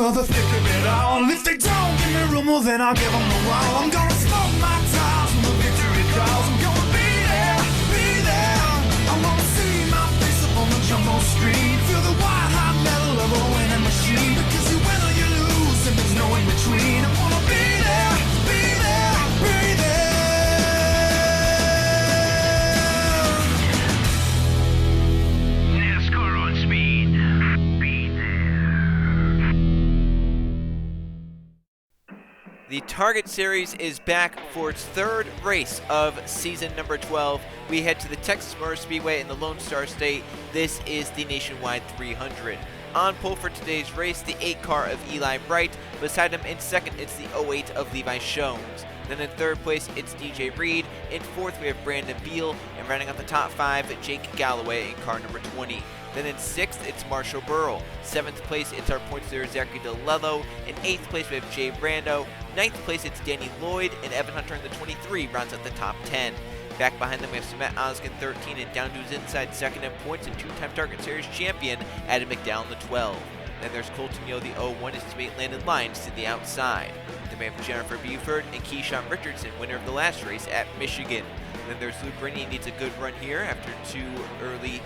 of the thick of it all. If they don't give me room, well then I'll give them a while. I'm gonna smoke my tires when the victory calls. I'm gonna be there, be there. I wanna see my face up on the jumbo screen. Feel the white hot metal of a winning machine. Because you win or you lose and there's no in between. I wanna be there, be there, be there. NASCAR on speed. Be there. The Target Series is back for its third race of season number 12. We head to the Texas Motor Speedway in the Lone Star State. This is the Nationwide 300. On pole for today's race, the 8 car of Eli Bright. Beside him in second, it's the 08 of Levi Shones. Then in third place, it's DJ Reed. In fourth, we have Brandon Beal. And rounding out the top 5, Jake Galloway in car number 20. Then in 6th, it's Marshall Burrell. 7th place, it's our points leader, Zachary DeLello. In 8th place, we have Jay Brando. 9th place, it's Danny Lloyd. And Evan Hunter in the 23 rounds out the top 10. Back behind them, we have Samet Oskin 13, and down to his inside second in points and 2-time Target Series champion, Adam McDowell in the 12. Then there's Colton Yo, the 01, his teammate Landon Lyons to the outside. Then we have Jennifer Buford and Keyshawn Richardson, winner of the last race at Michigan. Then there's Luke Rennie, needs a good run here after 2 early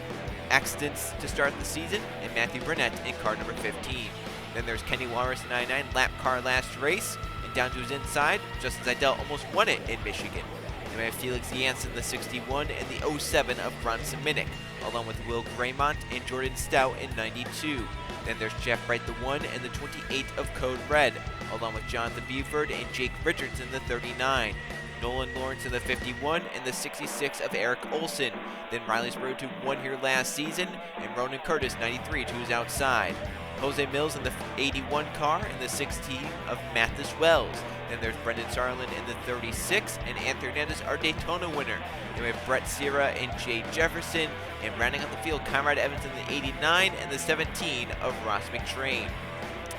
accidents to start the season, and Matthew Burnett in car number 15. Then there's Kenny Walrus 99, lap car last race, and down to his inside, Justin Seidel almost won it in Michigan. And we have Felix Janssen, the 61, and the 07 of Bronson Minnick, along with Will Graymont and Jordan Stout in 92. Then there's Jeff Bright, the 1, and the 28 of Code Red, along with Jonathan Buford and Jake Richardson, the 39. Nolan Lawrence in the 51, and the 66 of Eric Olson. Then Riley Sparrow, who won here last season, and Ronan Curtis, 93, to his outside. Jose Mills in the 81 car, and the 16 of Mathis Wells. Then there's Brendan Sarlin in the 36, and Anthony Hernandez, our Daytona winner. Then we have Brett Sierra and Jay Jefferson, and rounding out the field, Conrad Evans in the 89, and the 17 of Ross McTrain.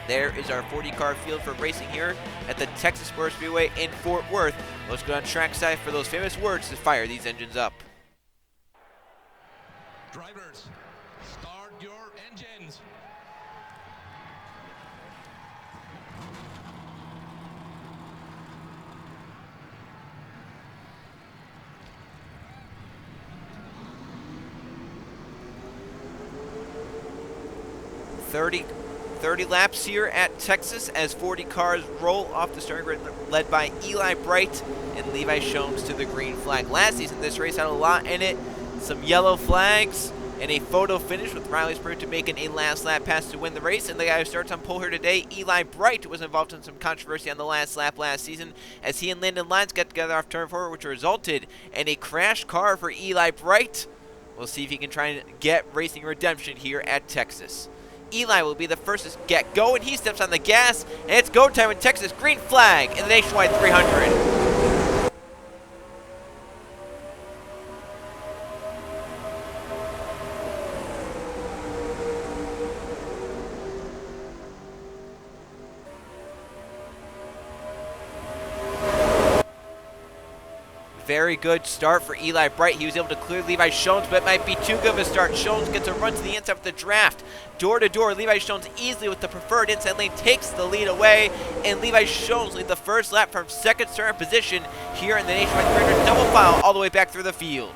There is our 40-car field for racing here at the Texas Motor Speedway in Fort Worth. Let's go on trackside for those famous words to fire these engines up. Drivers, start your engines. Thirty laps here at Texas as 40 cars roll off the starting grid, led by Eli Bright and Levi Shones to the green flag. Last season, this race had a lot in it. Some yellow flags and a photo finish with Riley Sparrow making a last lap pass to win the race. And the guy who starts on pole here today, Eli Bright, was involved in some controversy on the last lap last season as he and Landon Lyons got together off turn 4, which resulted in a crash car for Eli Bright. We'll see if he can try and get racing redemption here at Texas. Eli will be the first to get going. He steps on the gas, and it's go time in Texas. Green flag in the Nationwide 300. Very good start for Eli Bright. He was able to clear Levi Shones, but it might be too good of a start. Shones gets a run to the inside of the draft. Door to door, Levi Shones easily with the preferred inside lane takes the lead away, and Levi Shones leads the first lap from second starting position here in the Nationwide 300 double file all the way back through the field.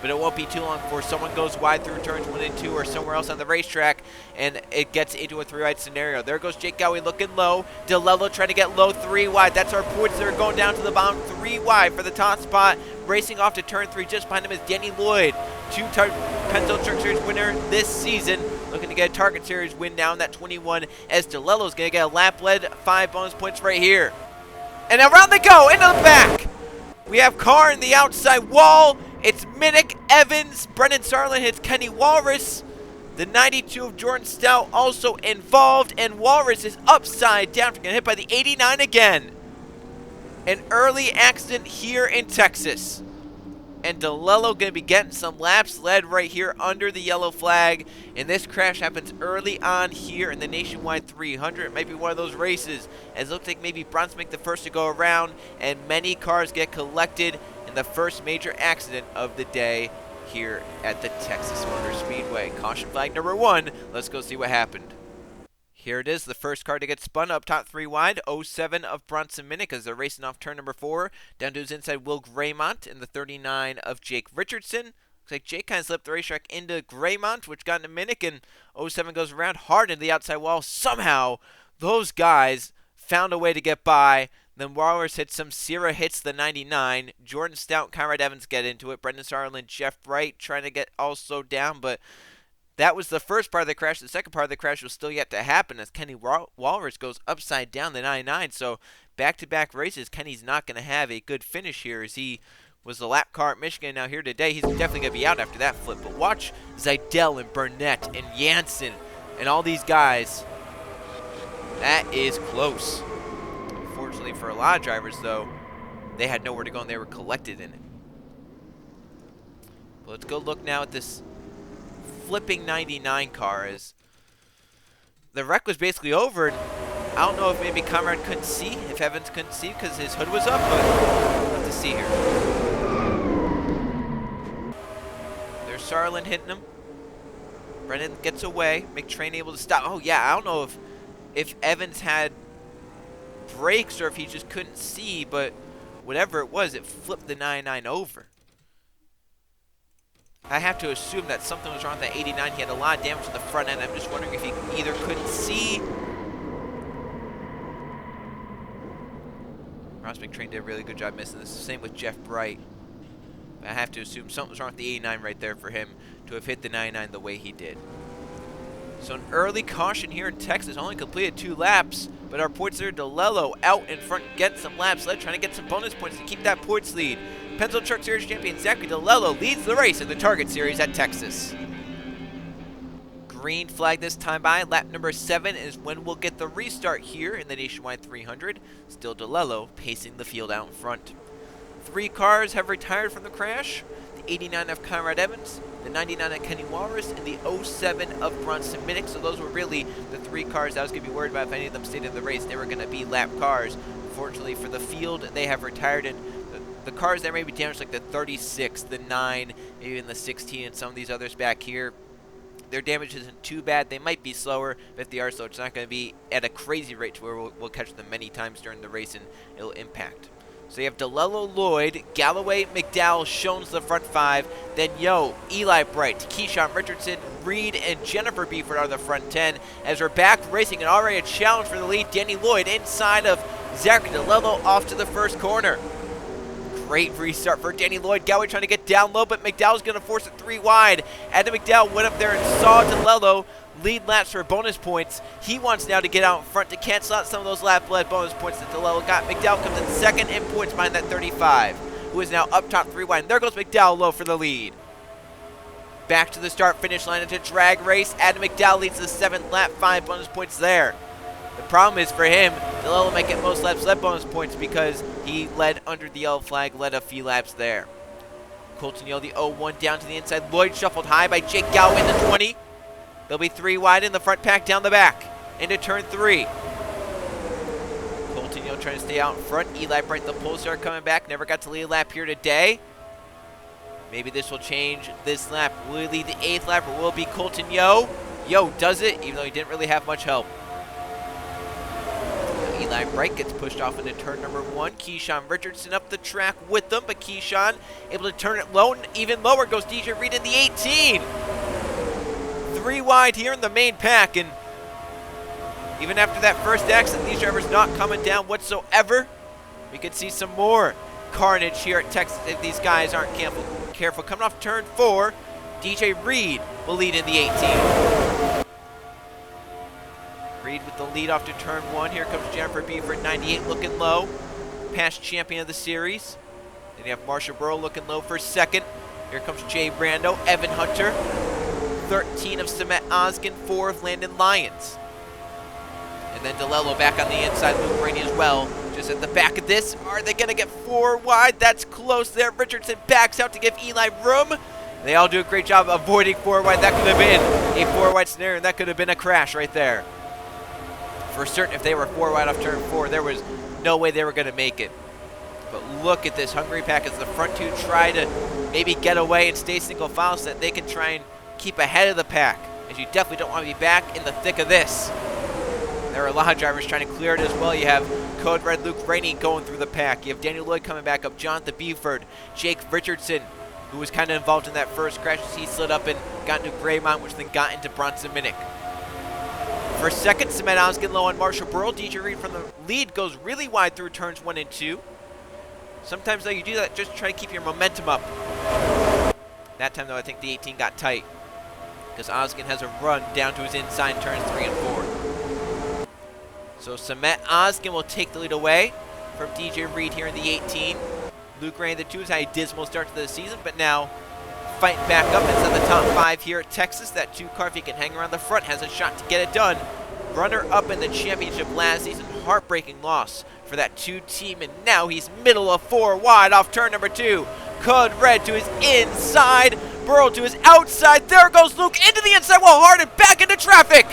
But it won't be too long before someone goes wide through turns 1 and 2 or somewhere else on the racetrack, and it gets into a 3-wide scenario. There goes Jake Gowey looking low. DeLello trying to get low 3 wide. That's our points. They're going down to the bottom 3 wide for the top spot. Racing off to turn 3. Just behind him is Danny Lloyd, 2-time Penn Truck Series winner this season. Looking to get a Target Series win now in that 21 as DeLello's going to get a lap-led 5 bonus points right here. And around they go, into the back. We have Carr in the outside wall. It's Minnick, Evans, Brendan Sarlin hits Kenny Walrus. The 92 of Jordan Stout also involved, and Walrus is upside down, getting hit by the 89 again. An early accident here in Texas. And DeLello going to be getting some laps led right here under the yellow flag. And this crash happens early on here in the Nationwide 300. It might be one of those races, as it looks like maybe Bronson make the first to go around, and many cars get collected in the first major accident of the day here at the Texas Motor Speedway. Caution flag number 1. Let's go see what happened. Here it is, the first car to get spun up top 3 wide, 07 of Bronson Minnick as they're racing off turn number 4. Down to his inside, Will Graymont in the 39 of Jake Richardson. Looks like Jake kind of slipped the racetrack into Graymont, which got into Minnick, and 07 goes around hard into the outside wall. Somehow, those guys found a way to get by. Then Walrus hits some. Sierra hits the 99. Jordan Stout, Conrad Evans get into it. Brendan Sarland, Jeff Bright trying to get all slowed down, but that was the first part of the crash. The second part of the crash was still yet to happen as Kenny Walrus goes upside down the 99. So back-to-back races, Kenny's not going to have a good finish here as he was the lap car at Michigan. Now here today, he's definitely going to be out after that flip. But watch Zidell and Burnett and Jansen and all these guys. That is close. Unfortunately for a lot of drivers, though, they had nowhere to go and they were collected in it. But let's go look now at this flipping 99 car. As the wreck was basically over, and I don't know if maybe Conrad couldn't see, if Evans couldn't see because his hood was up, but we'll have to see here. There's Sarland hitting him. Brennan gets away. McTrain able to stop. Oh yeah, I don't know if Evans had brakes or if he just couldn't see, but whatever it was, it flipped the 99 over. I have to assume that something was wrong with that 89. He had a lot of damage to the front end. I'm just wondering if he either couldn't see. Ross McTrain did a really good job missing this. Same with Jeff Bright. I have to assume something was wrong with the 89 right there for him to have hit the 99 the way he did. So an early caution here in Texas. Only completed 2 laps, but our points leader DeLello out in front, gets some laps led, trying to get some bonus points to keep that points lead. Pennsylvania Truck Series champion Zachary DeLello leads the race in the Target Series at Texas. Green flag this time by. Lap number 7 is when we'll get the restart here in the Nationwide 300. Still DeLello pacing the field out in front. 3 cars have retired from the crash. The 89 of Conrad Evans, the 99 of Kenny Walrus, and the 07 of Bronson Minnick. So those were really the 3 cars I was going to be worried about if any of them stayed in the race. They were going to be lap cars. Fortunately for the field, they have retired, and the cars that may be damaged, like the 36, the 9, maybe even the 16, and some of these others back here, their damage isn't too bad. They might be slower, but if they are slow, it's not going to be at a crazy rate to where we'll catch them many times during the race and it'll impact. So you have DeLello, Lloyd, Galloway, McDowell, Shones the front 5, then Eli Bright, Keyshawn Richardson, Reed, and Jennifer Beeford are the front 10. As we're back racing and already a challenge for the lead, Danny Lloyd inside of Zachary DeLello off to the first corner. Great restart for Danny Lloyd. Galloway trying to get down low, but McDowell's going to force it 3 wide. Adam McDowell went up there and saw DeLello lead laps for bonus points. He wants now to get out in front to cancel out some of those lap-led bonus points that DeLello got. McDowell comes in second in points behind that 35, who is now up top 3 wide. And there goes McDowell low for the lead. Back to the start-finish line into drag race. Adam McDowell leads the 7th lap, 5 bonus points there. The problem is for him, DeLello might get most laps led bonus points because he led under the yellow flag, led a few laps there. Colton Yell, the 01 down to the inside. Lloyd shuffled high by Jake Galloway in the 20. They'll be 3 wide in the front pack down the back into turn 3. Colton Yell trying to stay out in front. Eli Bright, the pole star, coming back. Never got to lead a lap here today. Maybe this will change this lap. Will he lead the 8th lap or will it be Colton Yo? Yo does it, even though he didn't really have much help. Eli Bright gets pushed off into turn number 1. Keyshawn Richardson up the track with them, but Keyshawn able to turn it low, and even lower goes DJ Reed in the 18. 3 wide here in the main pack, and even after that first accident, these drivers not coming down whatsoever. We could see some more carnage here at Texas if these guys aren't careful. Coming off turn 4, DJ Reed will lead in the 18. Reed with the lead off to turn 1. Here comes Jennifer Beeford, 98, looking low. Past champion of the series. Then you have Marsha Burrow looking low for 2nd. Here comes Jay Brando, Evan Hunter. 13 of Samet Oskin, 4 of Landon Lyons. And then DeLello back on the inside, Luke Rainey as well. Just at the back of this, are they going to get 4 wide? That's close there. Richardson backs out to give Eli room. They all do a great job avoiding 4 wide. That could have been a 4 wide scenario, and that could have been a crash right there. For certain, if they were 4 wide off turn 4, there was no way they were going to make it. But look at this Hungary pack as the front 2 try to maybe get away and stay single file so that they can try and keep ahead of the pack, as you definitely don't want to be back in the thick of this. There are a lot of drivers trying to clear it as well. You have Code Red Luke Rainey going through the pack. You have Daniel Lloyd coming back up, Jonathan Beeford, Jake Richardson, who was kind of involved in that first crash as he slid up and got into Graymont, which then got into Bronson Minnick. For second, Cement Oz getting low on Marshall Burrell. DJ Reed from the lead goes really wide through turns 1 and 2. Sometimes, though, you do that just to try to keep your momentum up. That time, though, I think the 18 got tight because Oskin has a run down to his inside in turns 3 and 4. So Cement Oskin will take the lead away from DJ Reed here in the 18. Luke Rainey, the 2, has had a dismal start to the season, but now fighting back up inside the top 5 here at Texas. That 2 car, if he can hang around the front, has a shot to get it done. Runner-up in the championship last season. Heartbreaking loss for that 2 team, and now he's middle of 4 wide off turn number 2. Code Red to his inside. Burrow to his outside. There goes Luke into the inside wall hard and back into traffic.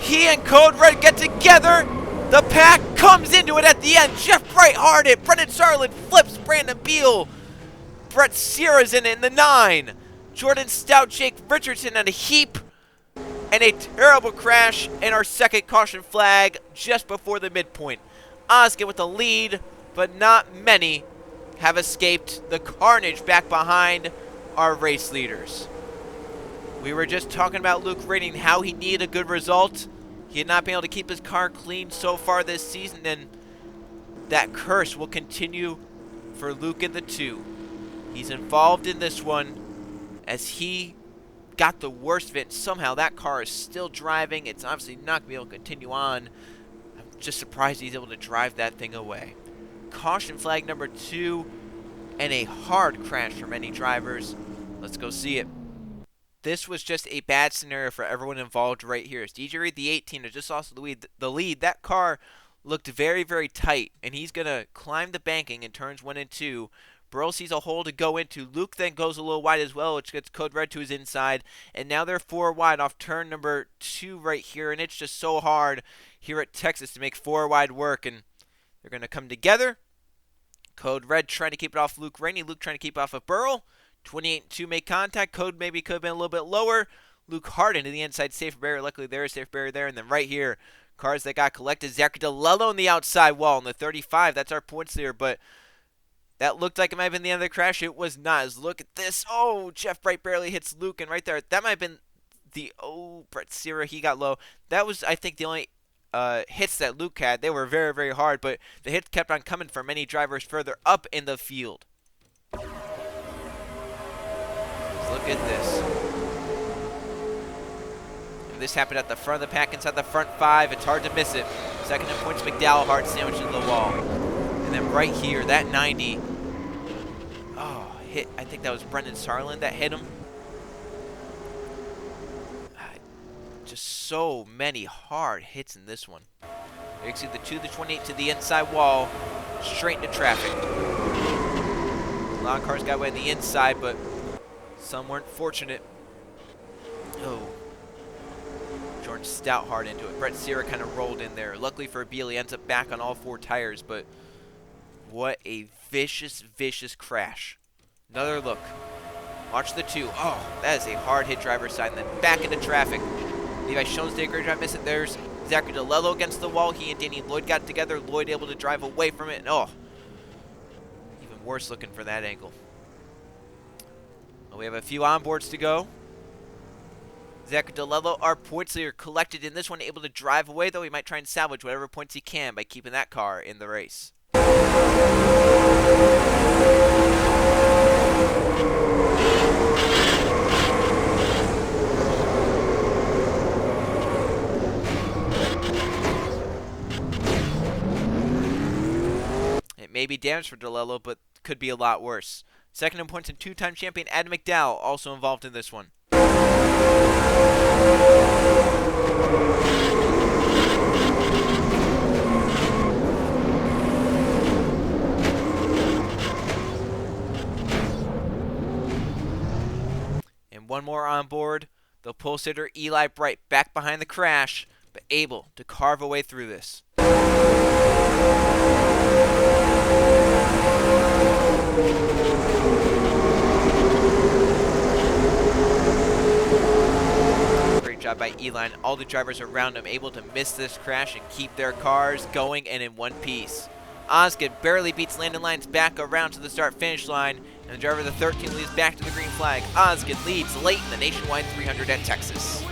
He and Code Red get together. The pack comes into it at the end. Jeff Bright hard hit. Brendan Sarland flips Brandon Beal. Brett Sierra's in it in the 9. Jordan Stout, Jake Richardson at a heap. And a terrible crash and our second caution flag just before the midpoint. Oskin with the lead, but not many have escaped the carnage back behind our race leaders. We were just talking about Luke Rainey and how he needed a good result. He had not been able to keep his car clean so far this season, and that curse will continue for Luke in the 2. He's involved in this one as he got the worst of it. Somehow that car is still driving. It's obviously not going to be able to continue on. I'm just surprised he's able to drive that thing away. Caution flag number 2 and a hard crash for many drivers. Let's go see it. This was just a bad scenario for everyone involved right here. As DJ Reed, the 18, has just lost the lead. That car looked very, very tight, and he's going to climb the banking in turns 1 and 2. Burrell sees a hole to go into. Luke then goes a little wide as well, which gets Code Red to his inside. And now they're 4 wide off turn number 2 right here. And it's just so hard here at Texas to make 4 wide work. And they're going to come together. Code Red trying to keep it off Luke Rainey. Luke trying to keep it off of Burrell. 28-2 make contact. Code maybe could have been a little bit lower. Luke hard into the inside safe barrier. Luckily there is safe barrier there. And then right here, cars that got collected. Zachary DeLello on the outside wall on the 35. That's our points there. But that looked like it might have been the end of the crash. It was not. As look at this. Oh, Jeff Bright barely hits Luke. And right there, that might have been the, Brett Sierra, he got low. That was, I think, the only hits that Luke had. They were very, very hard, but the hits kept on coming for many drivers further up in the field. Let's look at this. If this happened at the front of the pack inside the front 5, it's hard to miss it. Second in points, McDowell hard sandwiched into the wall. And then right here, that 90. Oh, hit. I think that was Brendan Sarland that hit him. Just so many hard hits in this one. You can see the 2 to 28 to the inside wall, straight into traffic. A lot of cars got away on the inside, but some weren't fortunate. Oh. Jordan Stout hard into it. Brett Sierra kind of rolled in there. Luckily for Beal, he ends up back on all 4 tires, but what a vicious, vicious crash. Another look. Watch the 2. Oh, that is a hard hit driver's side, and then back into traffic. Levi Shones did a great job missing. There's Zachary DeLello against the wall. He and Danny Lloyd got together. Lloyd able to drive away from it. And oh, even worse looking for that angle. Well, we have a few onboards to go. Zachary DeLello, our points leader, collected in this one, able to drive away, though he might try and salvage whatever points he can by keeping that car in the race. It may be damage for DeLello, but could be a lot worse. Second in points and 2-time champion Adam McDowell also involved in this one. And one more on board, the pole sitter Eli Bright back behind the crash, but able to carve a way through this. Great job by Elon. All the drivers around him able to miss this crash and keep their cars going and in one piece. Osgood barely beats Landon Lyons back around to the start-finish line, and the driver of the 13 leads back to the green flag. Osgood leads late in the Nationwide 300 at Texas.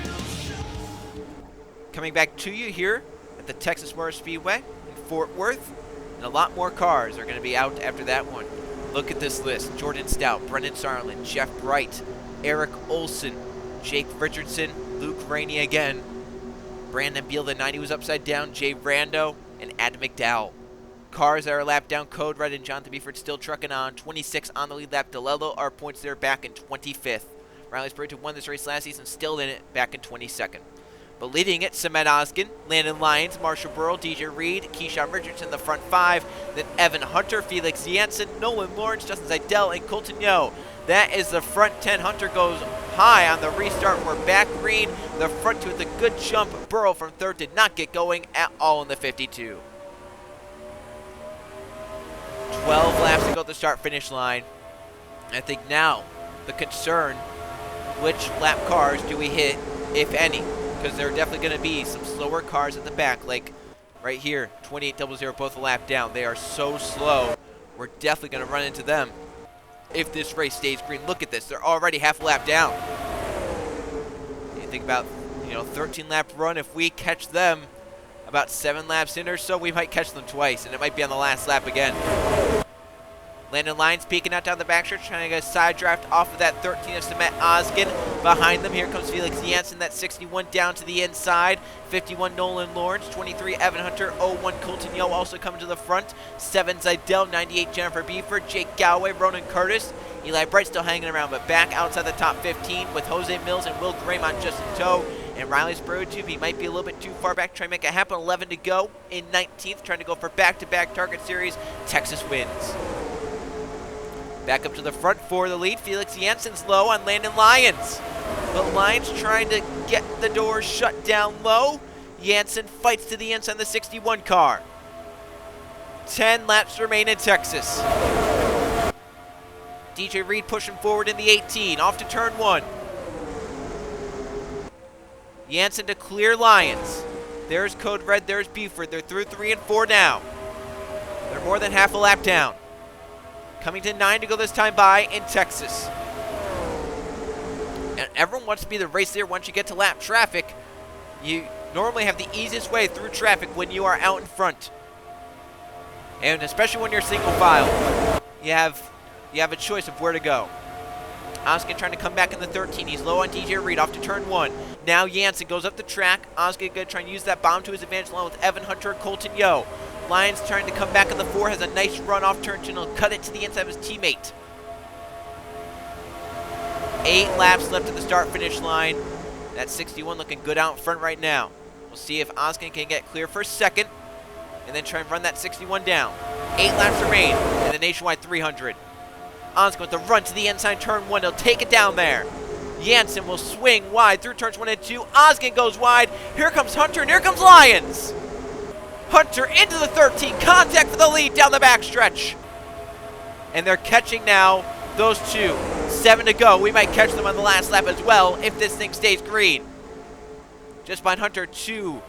Coming back to you here at the Texas Motor Speedway in Fort Worth, and a lot more cars are going to be out after that one. Look at this list. Jordan Stout, Brendan Sarlin, Jeff Bright, Eric Olson, Jake Richardson, Luke Rainey again, Brandon Beal, the 90 was upside down, Jay Rando, and Adam McDowell. Cars that are lapped down, Code Red and Jonathan Beeford still trucking on. 26 on the lead lap. DeLello, our points there back in 25th. Riley Spurgeon won this race last season, still in it, back in 22nd. But leading it, Samet Oskin, Landon Lyons, Marshall Burrow, DJ Reed, Keyshawn Richardson, the front five. Then Evan Hunter, Felix Jansen, Nolan Lawrence, Justin Seidel, and Colton Yo. That is the front 10. Hunter goes high on the restart. We're back green. The front two with a good jump. Burrow from third did not get going at all in the 52. 12 laps to go to the start-finish line. I think now the concern, which lap cars do we hit, if any? Because there are definitely going to be some slower cars at the back, like right here, 2800, both a lap down. They are so slow. We're definitely going to run into them if this race stays green. Look at this. They're already half a lap down. You think about, 13-lap run. If we catch them about 7 laps in or so, we might catch them twice, and it might be on the last lap again. Landon Lyons peeking out down the backstretch, trying to get a side draft off of that 13 of Samet Oskin. Behind them, here comes Felix Jansen, that 61 down to the inside. 51 Nolan Lawrence, 23 Evan Hunter, 01 Colton Yo also coming to the front. 7 Zidell, 98 Jennifer Beeford, Jake Galloway, Ronan Curtis. Eli Bright still hanging around, but back outside the top 15 with Jose Mills and Will Graymont just in tow. And Riley Spurgeon, he might be a little bit too far back, trying to make it happen. 11 to go in 19th, trying to go for back-to-back target series. Texas wins. Back up to the front for the lead. Felix Jansen's low on Landon Lyons. But Lyons trying to get the doors shut down low. Jansen fights to the inside of the 61 car. 10 laps remain in Texas. DJ Reed pushing forward in the 18. Off to turn 1. Jansen to clear Lyons. There's Code Red, there's Buford. They're through 3 and 4 now. They're more than half a lap down. Coming to 9 to go this time by in Texas. And everyone wants to be the race leader once you get to lap traffic. You normally have the easiest way through traffic when you are out in front. And especially when you're single file. You have a choice of where to go. Oskin trying to come back in the 13. He's low on DJ Reed off to turn 1. Now Jansen goes up the track. Oskin going to try and use that bomb to his advantage along with Evan Hunter and Colton Yo. Lyons trying to come back in the 4, has a nice run off turn 2 and he'll cut it to the inside of his teammate. 8 laps left at the start-finish line. That 61 looking good out in front right now. We'll see if Oskin can get clear for second and then try and run that 61 down. 8 laps remain in the Nationwide 300. Oskin with the run to the inside turn 1. He'll take it down there. Jansen will swing wide through turns 1 and 2. Oskin goes wide. Here comes Hunter and here comes Lyons. Hunter into the 13. Contact for the lead down the backstretch. And they're catching now those two. 7 to go. We might catch them on the last lap as well if this thing stays green. Just behind Hunter, 2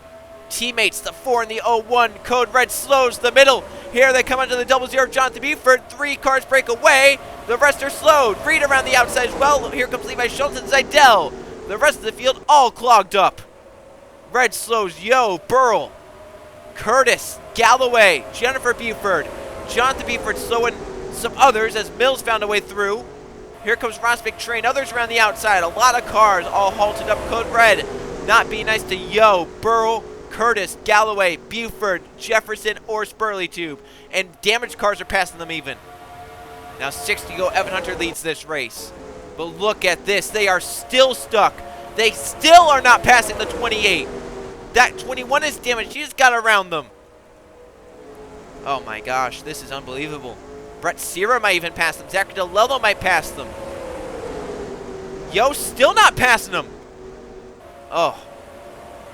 teammates. The 4 and the 01. Code Red slows the middle. Here they come onto the 00 of Jonathan Buford. 3 cars break away. The rest are slowed. Reed around the outside as well. Here comes Levi Schultz and Zidell. The rest of the field all clogged up. Red slows Yo, Burl, Curtis, Galloway, Jennifer Buford. Jonathan Buford slowing some others as Mills found a way through. Here comes Ross McTrain. Others around the outside. A lot of cars all halted up. Code Red not being nice to Yo, Burl, Curtis, Galloway, Buford, Jefferson, or Spurley Tube. And damaged cars are passing them even. Now 6 to go. Evan Hunter leads this race. But look at this. They are still stuck. They still are not passing the 28. That 21 is damaged. She just got around them. Oh my gosh. This is unbelievable. Brett Sierra might even pass them. Zachary DeLello might pass them. Yo still not passing them. Oh.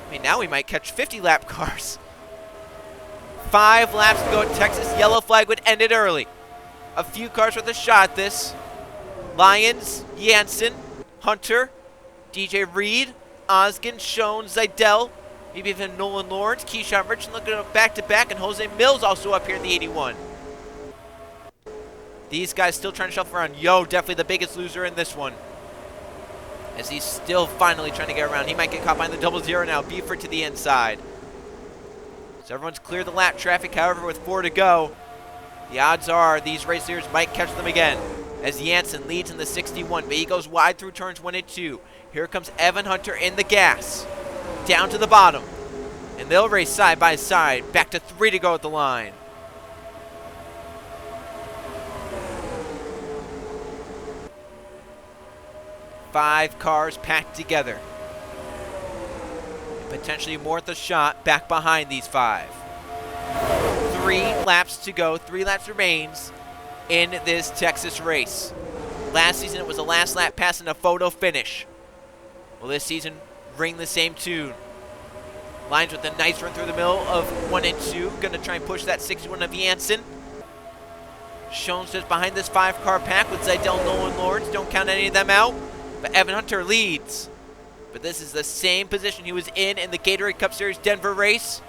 I mean, now we might catch 50-lap cars. 5 laps to go at Texas. Yellow flag would end it early. A few cars with a shot at this. Lyons, Jansen, Hunter, DJ Reed, Osgood, Schoen, Zeidel, maybe even Nolan Lawrence, Keyshawn Richardson looking up back-to-back, and Jose Mills also up here in the 81. These guys still trying to shuffle around. Yo, definitely the biggest loser in this one, as he's still finally trying to get around. He might get caught behind the 00 now. Buford to the inside. So everyone's cleared the lap traffic, however, with 4 to go. The odds are these racers might catch them again, as Jansen leads in the 61, but he goes wide through turns 1 and 2. Here comes Evan Hunter in the gas, down to the bottom, and they'll race side by side. Back to 3 to go at the line. Five cars packed together. Potentially more at the shot back behind these 5. 3 laps to go. 3 laps remains in this Texas race. Last season it was a last lap pass and a photo finish. Will this season ring the same tune? Lines with a nice run through the middle of 1 and 2. Gonna try and push that 61 of Jansen. Schoen's just behind this 5-car pack with Zeidel, Nolan Lawrence. Don't count any of them out. But Evan Hunter leads. But this is the same position he was in the Gatorade Cup Series Denver race.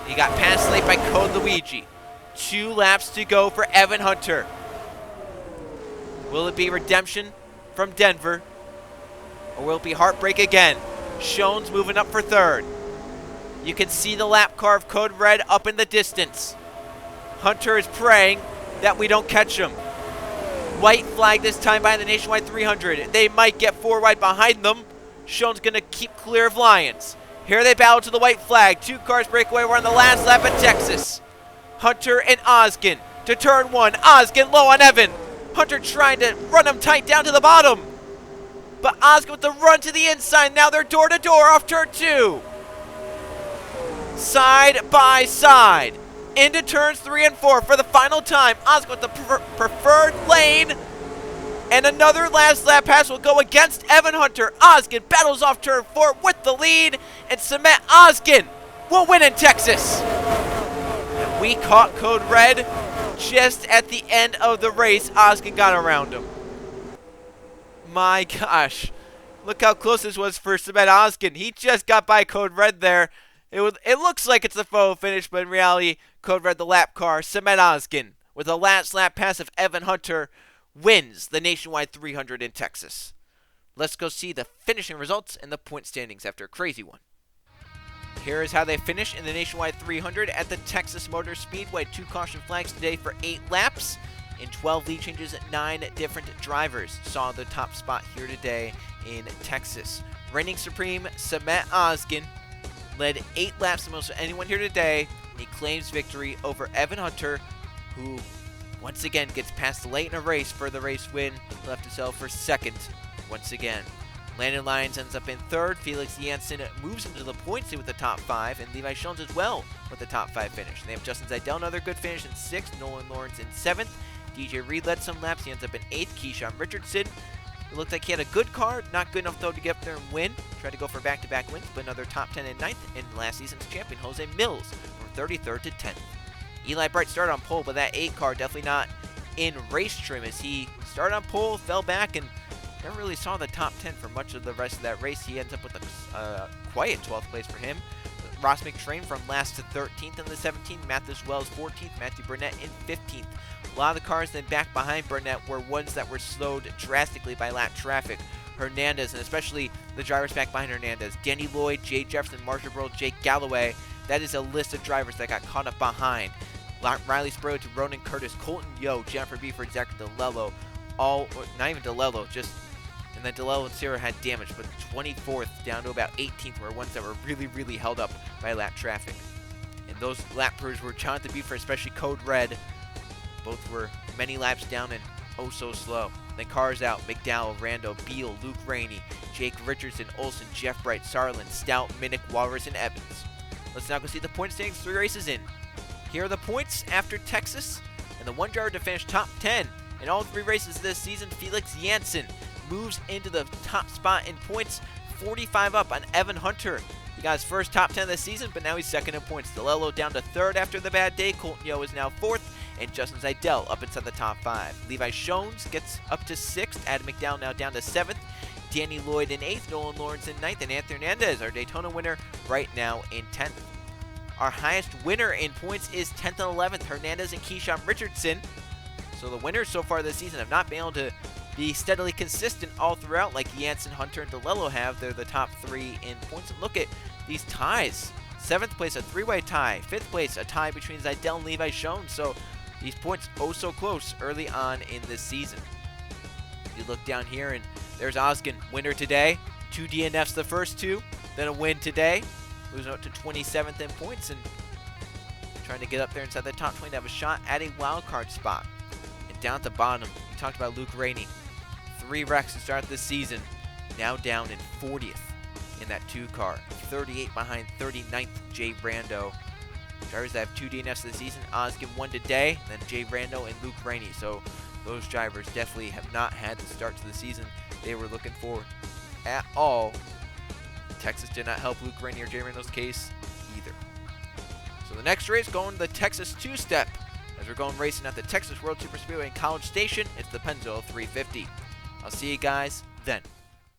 He got passed late by Code Luigi. 2 laps to go for Evan Hunter. Will it be redemption from Denver, or will it be heartbreak again? Schoen's moving up for 3rd. You can see the lap car of Code Red up in the distance. Hunter is praying that we don't catch him. White flag this time by the Nationwide 300. They might get 4 wide behind them. Schoen's going to keep clear of Lyons. Here they battle to the white flag. 2 cars break away. We're on the last lap at Texas. Hunter and Osgood to turn 1. Osgood low on Evan. Hunter trying to run him tight down to the bottom. But Osgood with the run to the inside. Now they're door to door off turn 2. Side by side. Into turns 3 and 4 for the final time. Osgood with the preferred lane. And another last lap pass will go against Evan Hunter. Osgood battles off turn 4 with the lead. And Cement Osgood will win in Texas. And we caught Code Red just at the end of the race. Osgood got around him. My gosh. Look how close this was for Cement Osgood. He just got by Code Red there. It looks like it's a photo finish, but in reality, Code Red, the lap car, Cement Osgood, with a last lap pass of Evan Hunter, wins the Nationwide 300 in Texas. Let's go see the finishing results and the point standings after a crazy one. Here is how they finish in the Nationwide 300 at the Texas Motor Speedway. 2 caution flags today for 8 laps. In 12 lead changes, 9 different drivers saw the top spot here today in Texas. Reigning supreme, Cement Osgood, led 8 laps the most of anyone here today. He claims victory over Evan Hunter, who once again gets passed late in a race for the race win. Left to sell for 2nd once again. Landon Lyons ends up in 3rd. Felix Jansen moves into the points with the top 5, and Levi Schoen as well with the top 5 finish. And they have Justin Zeidel, another good finish in 6th. Nolan Lawrence in 7th. DJ Reed led some laps. He ends up in 8th. Keyshawn Richardson, it looked like he had a good car, not good enough though to get up there and win. Tried to go for back-to-back wins, but another top 10 and 9th. And last season's champion, Jose Mills, from 33rd to 10th. Eli Bright started on pole, but that 8 car definitely not in race trim, as he started on pole, fell back, and never really saw the top 10 for much of the rest of that race. He ends up with a quiet 12th place for him. Ross McTrain from last to 13th in the 17th. Mathis Wells 14th. Matthew Burnett in 15th. A lot of the cars then back behind Burnett were ones that were slowed drastically by lap traffic. Hernandez, and especially the drivers back behind Hernandez. Danny Lloyd, Jay Jefferson, Marshall Burrow, Jake Galloway. That is a list of drivers that got caught up behind. Riley Sproul to Ronan Curtis, Colton Yo, Jennifer Buford, Zach DeLello. Not even DeLello, just... And then DeLello and Sierra had damage, but 24th down to about 18th were ones that were really, really held up by lap traffic. And those lap crews were Jonathan Buford, especially Code Red. Both were many laps down and oh so slow. Then cars out, McDowell, Rando, Beal, Luke Rainey, Jake Richardson, Olson, Jeff Bright, Sarlin, Stout, Minnick, Walrus, and Evans. Let's now go see the point standings, 3 races in. Here are the points after Texas, and the one driver to finish top 10 in all 3 races this season, Felix Jansen, moves into the top spot in points, 45 up on Evan Hunter. He got his first top 10 this season, but now he's 2nd in points. DeLello down to 3rd after the bad day. Colton Yo is now 4th, and Justin Zeidel up inside the top 5. Levi Schoen gets up to 6th. Adam McDowell now down to 7th. Danny Lloyd in 8th, Nolan Lawrence in 9th, and Anthony Hernandez, our Daytona winner, right now in 10th. Our highest winner in points is 10th and 11th, Hernandez and Keyshawn Richardson. So the winners so far this season have not been able to be steadily consistent all throughout like Jansen, Hunter, and DeLello have. They're the top 3 in points. And look at these ties. 7th place, a 3-way tie. 5th place, a tie between Zidell and Levi Schoen. So these points oh so close early on in this season. You look down here, and there's Oskin, winner today. 2 DNFs the first 2, then a win today. Losing out to 27th in points and trying to get up there inside the top 20 to have a shot at a wild card spot. And down at the bottom, we talked about Luke Rainey. 3 wrecks to start this season, now down in 40th in that 2 car. 38 behind 39th Jay Brando. Drivers that have 2 DNFs this season, Oskin 1 today, then Jay Brando and Luke Rainey. So those drivers definitely have not had the start to the season they were looking for at all. Texas did not help Luke Rainey or Jay Brando's case either. So the next race going to the Texas 2-step as we're going racing at the Texas World Super Speedway in College Station. It's the Pennzoil 350. I'll see you guys then.